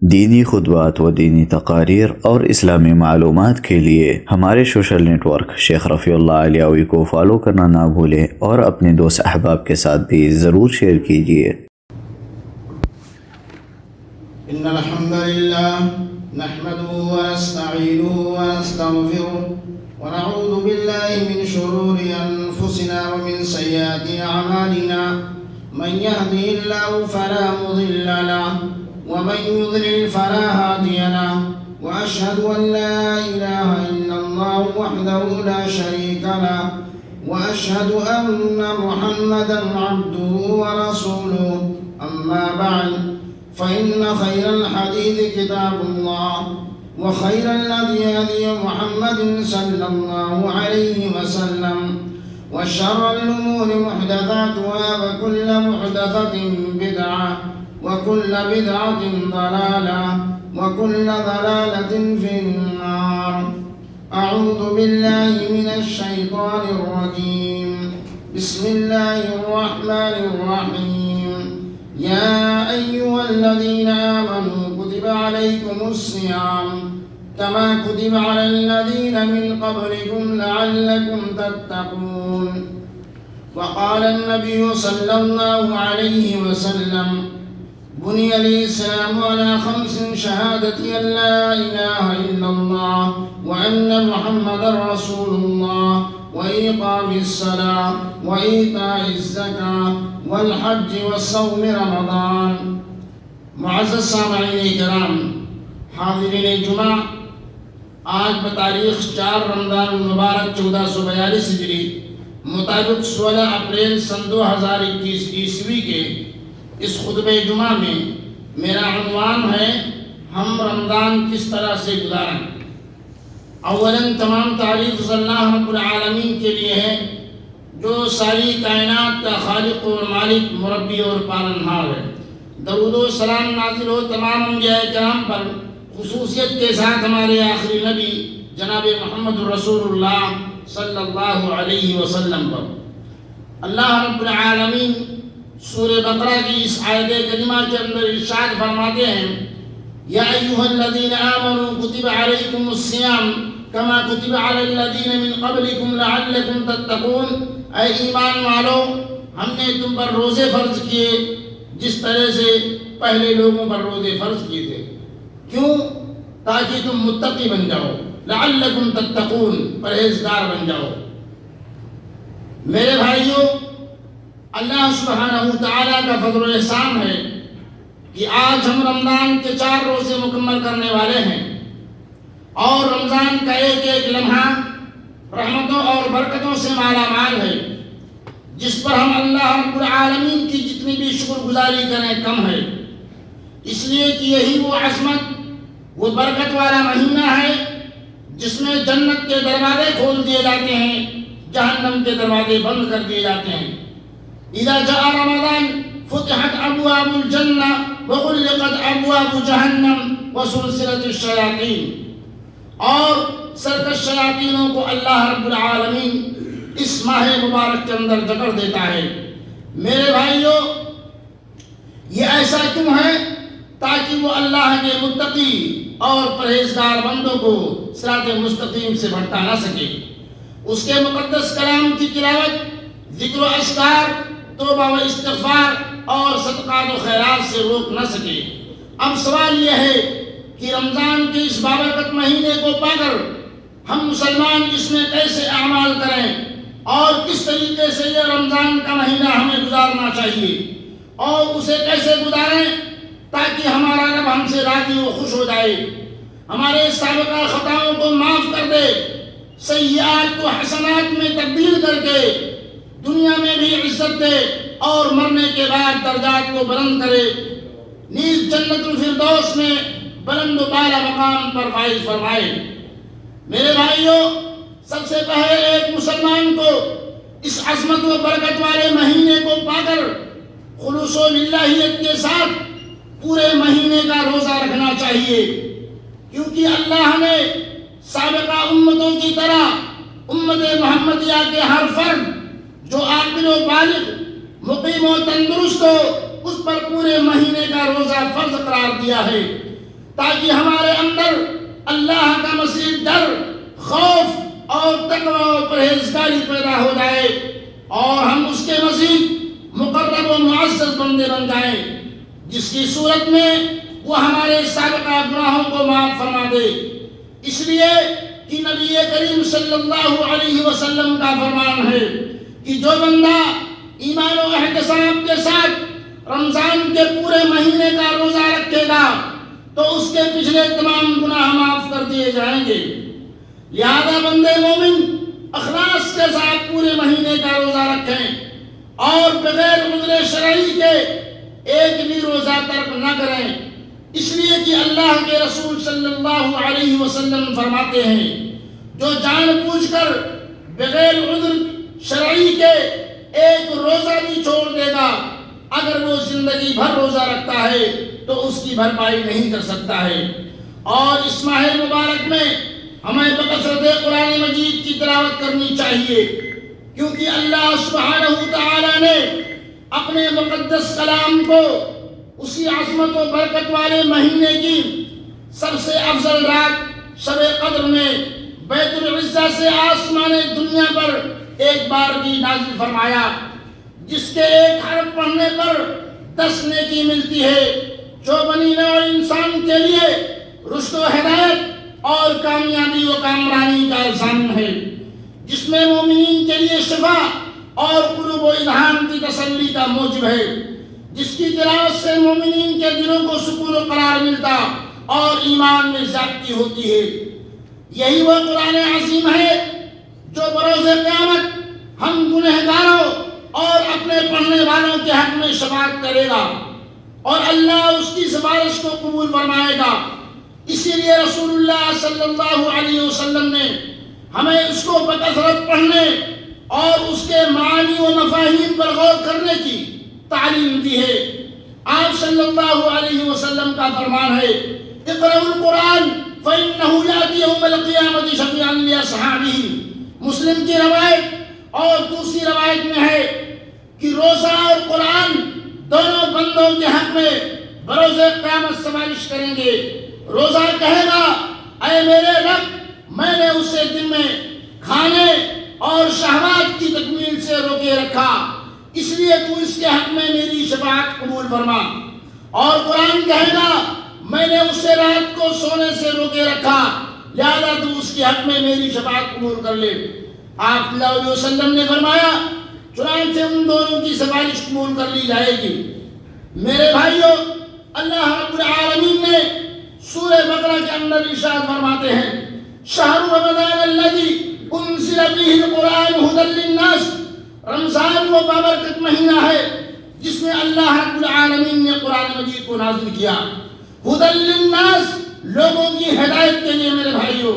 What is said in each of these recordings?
دینی خطبات و دینی تقاریر اور اسلامی معلومات کے لیے ہمارے سوشل نیٹ ورک شیخ رفیع اللہ علیوی کو فالو کرنا نہ بھولیں اور اپنے دوست احباب کے ساتھ بھی ضرور شیئر کیجیے۔ ان الحمد لله نحمده ونستعينه ونستغفره ونعوذ بالله من شرور انفسنا ومن سيئات اعمالنا من يهده الله فلا مضل له ومن يضلل فلا هادي له واشهد ان لا اله الا الله وحده لا شريك له واشهد ان محمدا عبده ورسوله اما بعد فإن خير الحديث كتاب الله وخير الهدي هدي محمد صلى الله عليه وسلم وشر الأمور محدثاتها وكل محدثة بدعة وكل بدعة ضلالة وكل ضلالة في النار. أعوذ بالله من الشيطان الرجيم. بسم الله الرحمن الرحيم. يا أيها الذين آمنوا كتب عليكم الصيام كما كتب على الذين من قبلكم لعلكم تتقون. وقال النبي صلى الله عليه وسلم بني الإسلام على 5: شهادة أن لا إله إلا الله وأن محمدا رسول الله وإقام الصلاة وإيتاء الزكاة والحج وصوم رمضان. معزز سامعین کرام، حاضرین جمعہ، آج بتاریخ 4 رمضان المبارک 1442 ہجری مطابق 16 اپریل سن 2021 عیسوی کے اس خطبہ جمعہ میں میرا عنوان ہے ہم رمضان کس طرح سے گزاریں۔ اولاً تمام تعریف اللہ رب العالمین کے لیے ہے جو ساری کائنات کا خالق اور مالک، مربی اور پالنہار ہے۔ درود و سلام نازل ہو تمام انبیاء کرام پر، خصوصیت کے ساتھ ہمارے آخری نبی جناب محمد رسول اللہ صلی اللہ علیہ وسلم پر۔ اللہ رب العالمین سورہ بقرہ کی اس آیت کریمہ کے اندر ارشاد فرماتے ہیں یا ایھا الذین آمنوا کتب علیکم الصیام کما کتب علی الذین من قبلکم لعلکم تتقون۔ اے ایمان والو، ہم نے تم پر روزے فرض کیے جس طرح سے پہلے لوگوں پر روزے فرض کیے تھے۔ کیوں؟ تاکہ تم متقی بن جاؤ، لعلکم تتقون، پرہیزگار بن جاؤ۔ میرے بھائیوں، اللہ سبحانہ تعالیٰ کا فضل و احسان ہے کہ آج ہم رمضان کے 4 روزے مکمل کرنے والے ہیں، اور رمضان کا ایک ایک لمحہ رحمتوں اور برکتوں سے مالا مال ہے، جس پر ہم اللہ رب العالمین کی جتنی بھی شکر گزاری کریں کم ہے، اس لیے کہ یہی وہ عظمت، وہ برکت والا مہینہ ہے جس میں جنت کے دروازے کھول دیے جاتے ہیں، جہنم کے دروازے بند کر دیے جاتے ہیں۔ اذا جاء رمضان فتحت ابواب الجنہ وغلقت ابواب جہنم وسلسلت الشیاطین۔ اور سرکش شیاطینوں کو اللہ رب العالمین اس ماہ مبارک کے اندر جکڑ دیتا ہے۔ میرے بھائیوں، یہ ایسا کیوں ہے؟ تاکہ وہ اللہ کے متقی اور پرہیزگار بندوں کو صراط مستقیم سے بھٹکا نہ سکے، اس کے مقدس کلام کی تلاوت، ذکر و اذکار، توبہ و استغفار اور صدقات و خیرات سے روک نہ سکے۔ اب سوال یہ ہے کہ رمضان کے اس بابرکت مہینے کو پا کر ہم مسلمان اس میں کیسے اعمال کریں، اور کس طریقے سے یہ رمضان کا مہینہ ہمیں گزارنا چاہیے، اور اسے کیسے گزاریں تاکہ ہمارا رب ہم سے راضی و خوش ہو جائے، ہمارے سابقہ خطاؤں کو معاف کر دے، سیئات کو حسنات میں تبدیل کر کے دنیا میں بھی عزت دے اور مرنے کے بعد درجات کو بلند کرے، نیز جنت الفردوس میں بلند و بالا مقام پر فائز فرمائے۔ میرے بھائیوں، سب سے پہلے ایک مسلمان کو اس عظمت و برکت والے مہینے کو پا کر خلوص و للہیت کے ساتھ پورے مہینے کا روزہ رکھنا چاہیے، کیونکہ اللہ نے سابقہ امتوں کی طرح امت محمدیہ کے ہر فرد جو عاقل و بالغ، مقیم و تندرست ہو، اس پر پورے مہینے کا روزہ فرض قرار دیا ہے۔ تاکہ ہمارے اندر اللہ کا مزید ڈر، خوف اور تقوی و پرہیزگاری پیدا ہو جائے اور ہم اس کے مزید مقرب و معزز بندے بن جائیں، جس کی صورت میں وہ ہمارے سابقہ گناہوں کو معاف فرما دے۔ اس لیے کہ نبی کریم صلی اللہ علیہ وسلم کا فرمان ہے کہ جو بندہ ایمان و احتساب کے ساتھ رمضان کے پورے مہینے کا روزہ رکھے گا تو اس کے پچھلے تمام گناہ معاف کر دیے جائیں گے۔ لہذا بندے مومن اخلاص کے ساتھ پورے مہینے کا روزہ رکھیں اور بغیر عذر شرعی کے ایک بھی روزہ ترک نہ کریں، اس لیے کہ اللہ کے رسول صلی اللہ علیہ وسلم فرماتے ہیں جو جان بوجھ کر بغیر عذر شرعی کے ایک روزہ بھی چھوڑ دے گا، اگر وہ زندگی بھر روزہ رکھتا ہے تو اس کی بھرپائی نہیں کر سکتا ہے۔ اور اس ماہ مبارک میں ہمیں بکثرت قرآن مجید کی تلاوت کرنی چاہیے، کیونکہ اللہ سبحانہ تعالی نے اپنے مقدس کلام کو اسی عظمت و برکت والے مہینے کی سب سے افضل رات شب قدر میں بیت العزہ سے آسمان دنیا پر ایک بار بھی نازل فرمایا، جس کے ایک حرف پڑھنے پر 10 نیکی ملتی ہے، جو بنی نوع انسان کے لیے رشد و ہدایت اور کامیابی و کامرانی کا الزام ہے، جس میں مومنین کے لیے شفا اور قلوب و اذہان کی تسلی کا موجب ہے، جس کی تلاوت سے مومنین کے دلوں کو سکون و قرار ملتا اور ایمان میں زیادتی ہوتی ہے۔ یہی وہ قرآن عظیم ہے جو بروز قیامت ہم گنہگاروں اور اپنے پڑھنے والوں کے حق میں شفاعت کرے گا اور اللہ اس کی سفارش کو قبول فرمائے گا۔ اسی لیے رسول اللہ صلی اللہ علیہ وسلم نے ہمیں اس کو بکثرت پڑھنے اور اس کے معانی و مفاہیم پر غور کرنے کی تعلیم دی ہے۔ آپ صلی اللہ علیہ وسلم کا فرمان ہے اقرأوا القرآن فإنه يأتي يوم القيامة شفيعا لأصحابه۔ مسلم کی روایت اور دوسری روایت میں ہے کہ روزہ اور قرآن دونوں بندوں کے حق میں بروز قیامت سفارش کریں گے۔ روزہ کہے گا اے میرے رب، میں نے اسے دن میں کھانے اور شہوات کی تکمیل سے روکے رکھا، اس لیے تو اس کے حق میں میری شفاعت قبول فرما۔ اور قرآن کہے گا میں نے اسے رات کو سونے سے روکے رکھا، لہذا تو اس کے حق میں میری شفاعت قبول کر لے۔ آپ صلی اللہ علیہ وسلم نے فرمایا چنانچہ ان دونوں کی سفارش قبول کر لی جائے گی۔ میرے بھائیو، اللہ رب العالمین نے سورہ بقرہ کے اندر ارشاد فرماتے ہیں شہر رمضان الذی انزل فیہ القرآن ھدی للناس۔ رمضان وہ بابرکت مہینہ ہے جس میں اللہ رب العالمین نے قرآن مجید کو نازل کیا۔ ھدی للناس، لوگوں کی ہدایت کے لیے۔ میرے بھائیو،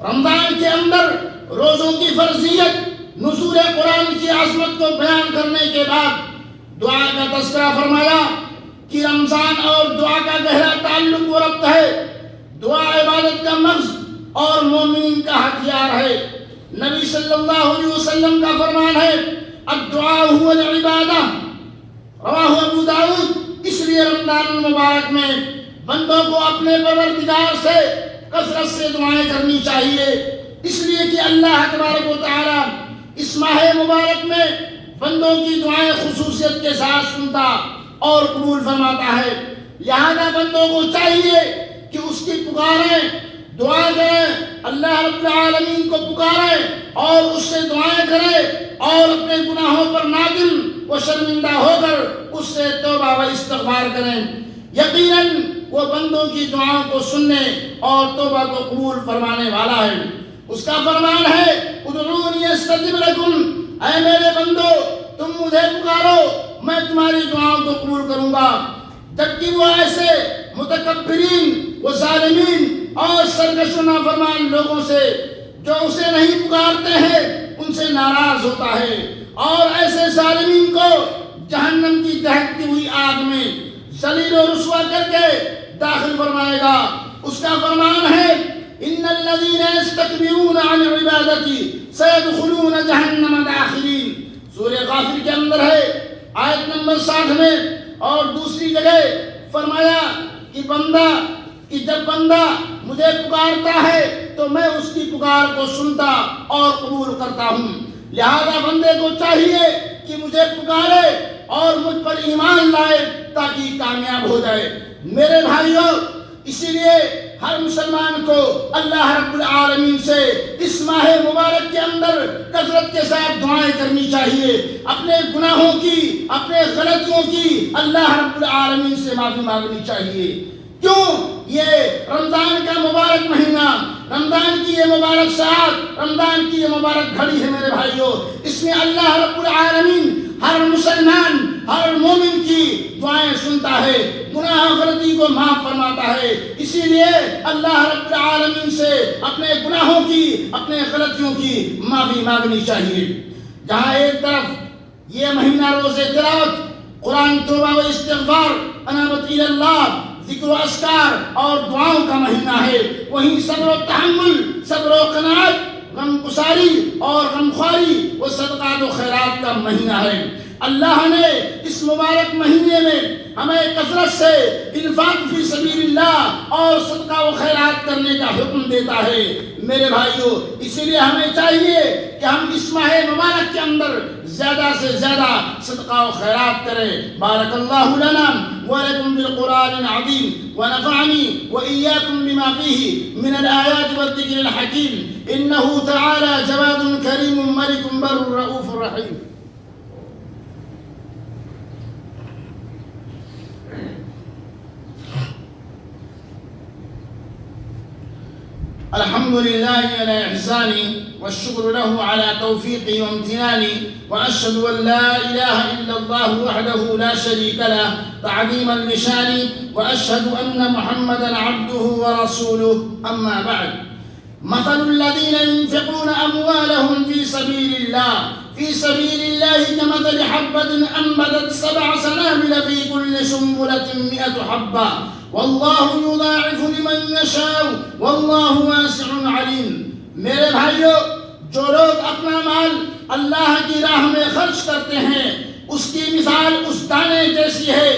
رمضان کے اندر روزوں کی فرضیت، نزول قرآن کی عظمت کو بیان کرنے کے بعد دعا کا تذکرہ فرمایا کہ رمضان اور دعا کا گہرا تعلق و ربط ہے۔ دعا عبادت کا مغز اور مومن کا ہتھیار ہے۔ نبی صلی اللہ علیہ وسلم کا فرمان ہے الدعاء هو العبادہ، رواہ ابو داؤد۔ اس لیے رمضان المبارک میں بندوں کو اپنے پروردگار سے کثرت سے دعائیں کرنی چاہیے، اس لیے کہ اللہ تبارک و تعالی اس ماہ مبارک میں بندوں کی دعائیں خصوصیت کے ساتھ سنتا اور قبول فرماتا ہے۔ لہذا بندوں کو چاہیے کہ اس کی پکاریں، دعا کریں، اللہ رب العالمین کو پکاریں اور اس سے دعائیں کریں اور اپنے گناہوں پر نادم و شرمندہ ہو کر اس سے توبہ و استغفار کریں۔ یقیناً وہ بندوں کی دعاؤں کو سننے اور توبہ کو قبول فرمانے والا ہے۔ اس کا فرمان ہے ادعونی استجب لکم، اے میرے بندو تم مجھے پکارو میں تمہاری دعاؤں کو قبول کروں گا۔ جبکہ وہ ایسے متکبرین و ظالمین اور سرکش و نافرمان لوگوں سے جو اسے نہیں پکارتے ہیں ان سے ناراض ہوتا ہے، اور ایسے ظالمین کو جہنم کی دہکتی ہوئی آگ میں ذلیل و رسوا کر کے داخل فرمائے گا۔ اس کا فرمان ہے ان الذین یستکبرون عن عبادتی سیدخلون جہنم داخلین۔ سورہ غافر کے اندر ہے آیت نمبر 60 میں، اور دوسری جگہ فرمایا کہ بندہ کہ جب بندہ مجھے پکارتا ہے تو میں اس کی پکار کو سنتا اور قبول کرتا ہوں۔ لہذا بندے کو چاہیے کہ مجھے پکارے اور مجھ پر ایمان لائے تاکہ کامیاب ہو جائے۔ میرے بھائیوں، اسی لیے ہر مسلمان کو اللہ رب العالمین سے اس ماہ مبارک کے اندر کثرت کے ساتھ دعائیں کرنی چاہیے، اپنے گناہوں کی، اپنے غلطیوں کی اللہ رب العالمین سے معافی مانگنی چاہیے۔ کیوں؟ یہ رمضان کا مبارک مہینہ، رمضان کی یہ مبارک ساعت، رمضان کی یہ مبارک گھڑی ہے میرے بھائیوں، اس میں اللہ رب العالمین ہر مسلمان، ہر مومن کی دعائیں سنتا ہے، گناہ غلطی کو معاف فرماتا ہے۔ اسی لیے اللہ رب العالمین سے اپنے گناہوں کی، اپنے غلطیوں کی معافی مانگنی چاہیے۔ جہاں ایک طرف یہ مہینہ روزے تلاوت، قرآن توبہ و استغفار، انابت اللہ، ذکر و اذکار اور دعاؤں کا مہینہ ہے، وہیں صبر و تحمل، صبر و قناعت، غم گساری اور غمخواری و صدقات و خیرات کا مہینہ ہے۔ اللہ نے اس مبارک مہینے میں ہمیں کثرت سے انفاق فی سبیل اللہ اور صدقہ و خیرات کرنے کا حکم دیتا ہے۔ میرے بھائیوں، اسی لیے ہمیں چاہیے کہ ہم اس ماہ مبارک کے اندر زیادہ سے زیادہ صدقہ و خیرات کریں۔ بارک اللہ لنا ولکم بالقرآن العظیم ونفعنی وإیاکم بما فیہ من الآیات والذکر الحکیم، انہ تعالی جواد کریم ملک بر رؤوف رحیم۔ الحمد لله على إحساني والشكر له على توفيقي وامتناني، وأشهد أن لا إله إلا الله وحده لا شريك له تعظيما لشاني، وأشهد أن محمدا عبده ورسوله، أما بعد. مثل الذين ينفقون أموالهم في سبيل الله كمثل حبة أنبتت 7 سنابل في كل سنبلة 100 حبة واللہ یضاعف لمن یشاء واللہ واسع علیم۔ میرے بھائیوں، جو لوگ اپنا مال اللہ کی راہ میں خرچ کرتے ہیں، اس کی مثال اس دانے جیسی ہے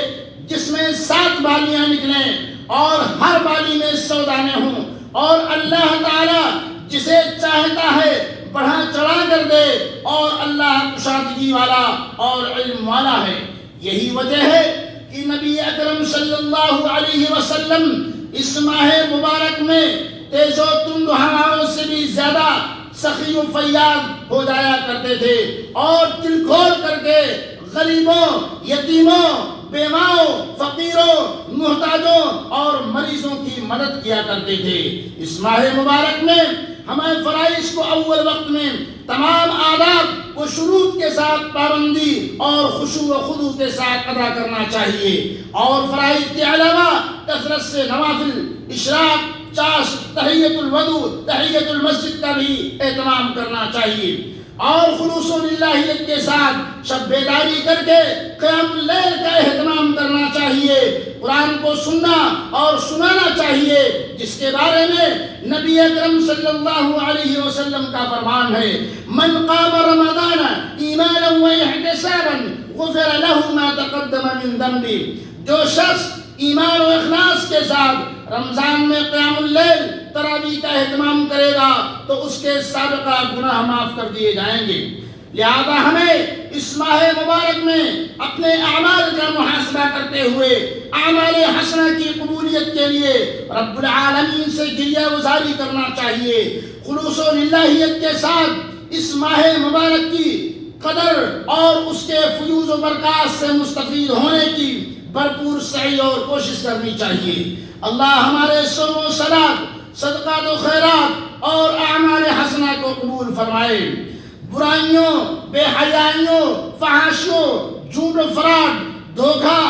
جس میں 7 بالیاں نکلیں اور ہر بالی میں 100 دانے ہوں، اور اللہ تعالیٰ جسے چاہتا ہے بڑھا چڑھا کر دے، اور اللہ کشادگی والا اور علم والا ہے۔ یہی وجہ ہے کہ نبی اکرم صلی اللہ علیہ وسلم اس ماہ مبارک میں تیز و تند ہواؤں سے بھی زیادہ سخی و فیاض ہو جایا کرتے تھے، اور دل کھول کر کے غریبوں، یتیموں، بیواؤں، فقیروں، محتاجوں اور مریضوں کی مدد کیا کرتے تھے۔ اس ماہ مبارک میں ہمیں فرائض کو اول وقت میں تمام آداب و شروط کے ساتھ پابندی اور خشوع و خضوع کے ساتھ ادا کرنا چاہیے، اور فرائض کے علاوہ کثرت سے نوافل، اشراق، چاش، تحیۃ الوضو، تحیۃ المسجد کا بھی اہتمام کرنا چاہیے، اور خلوص و للہیت کے ساتھ شب بیداری کر کے قیام اللیل کا اہتمام کرنا چاہیے، قرآن کو سننا اور سنانا چاہیے، جس کے بارے میں نبی اکرم صلی اللہ علیہ وسلم کا فرمان ہے، من قام رمضان ایمانا و احتسابا غفر له ما تقدم من ذنبه۔ جو شخص ایمان و اخلاص کے ساتھ رمضان میں قیام اللیل، تراویح کا اہتمام کرے گا تو اس کے سابقہ گناہ معاف کر دیے جائیں گے۔ لہذا ہمیں اس ماہ مبارک میں اپنے اعمال کا محاسبہ کرتے ہوئے اعمال حسنہ کی قبولیت کے لیے رب العالمین سے گریہ گزاری کرنا چاہیے، خلوص و للہیت کے ساتھ اس ماہ مبارک کی قدر اور اس کے فیوز و برکات سے مستفید ہونے کی بھرپور سعی اور کوشش کرنی چاہیے۔ اللہ ہمارے صوم و صلات، صدقات و خیرات اور اعمال حسنہ کو قبول فرمائے۔ برائیوں، بے حیائیوں، فحاشیوں، جھوٹ و فراڈ، دھوکہ،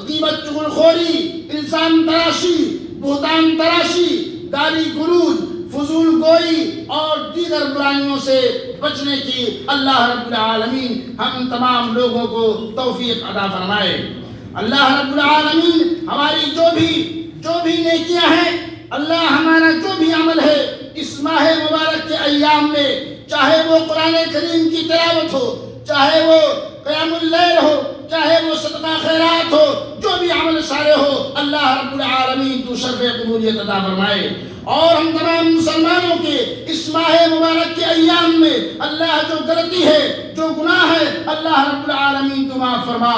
غیبت، چغلخوری، الزام تراشی، بہتان تراشی، گالی گلوج، فضول گوئی اور دیگر برائیوں سے بچنے کی اللہ رب العالمین ہم تمام لوگوں کو توفیق عطا فرمائے۔ اللہ رب العالمین ہماری جو بھی نیکیاں ہیں، اللہ ہمارا جو بھی عمل ہے اس ماہ مبارک کے ایام میں، چاہے وہ قرآن کریم کی تلاوت ہو، چاہے وہ قیام اللیل ہو، چاہے وہ صدقہ خیرات ہو، جو جو بھی عمل صالح ہو اللہ رب العالمین تو شرف قبولیت عطا فرمائے. اور ہم تمام مسلمانوں کے اس ماہ مبارک کے ایام میں اللہ جو غلطی ہے جو گناہ ہے اللہ رب العالمین تو معاف فرما.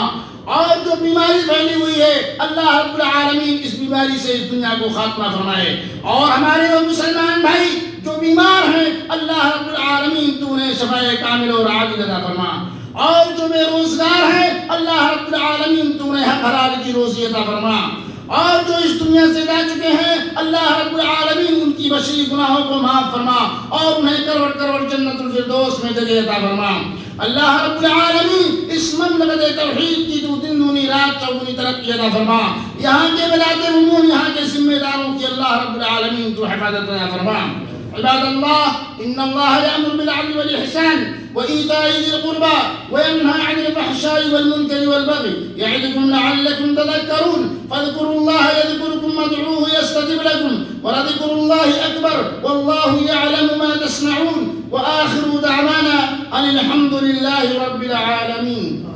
اور جو بیماری پھیلی ہوئی ہے اللہ رب العالمین اس بیماری سے اس دنیا کو خاتمہ فرمائے. اور ہمارے وہ مسلمان بھائی جو بیمار ہیں اللہ رب العالمین تو انہیں شفائے کامل اور عاجل عطا فرما. اور جو بے روزگار ہیں اللہ رب العالمین تو انہیں حق حلال کی روزی عطا فرما. اور جو اس دنیا سے جا چکے ہیں اللہ رب العالمین ان کی بشری گناہوں کو معاف فرما اور انہیں کروڑ کروڑ جنت الفردوس میں جگہ عطا فرما. اللہ رب العالمین اس مملکت توحید کی تو دن دونی رات چوگنی ترقی عطا فرما. یہاں کے ولایت عموم یہاں کے ذمہ داروں کی اللہ رب العالمین تو حفاظت عطا فرما. عباد اللہ ان اللہ یأمر بالعدل والإحسان وإيتاء ذي القربى وينهى عن الفحشاء والمنكر والبغي يعظكم لعلكم تذكرون فاذكروا الله يذكركم وادعوه يستجب لكم ولذكر الله أكبر والله يعلم ما تصنعون وآخر دعوانا أن الحمد لله رب العالمين.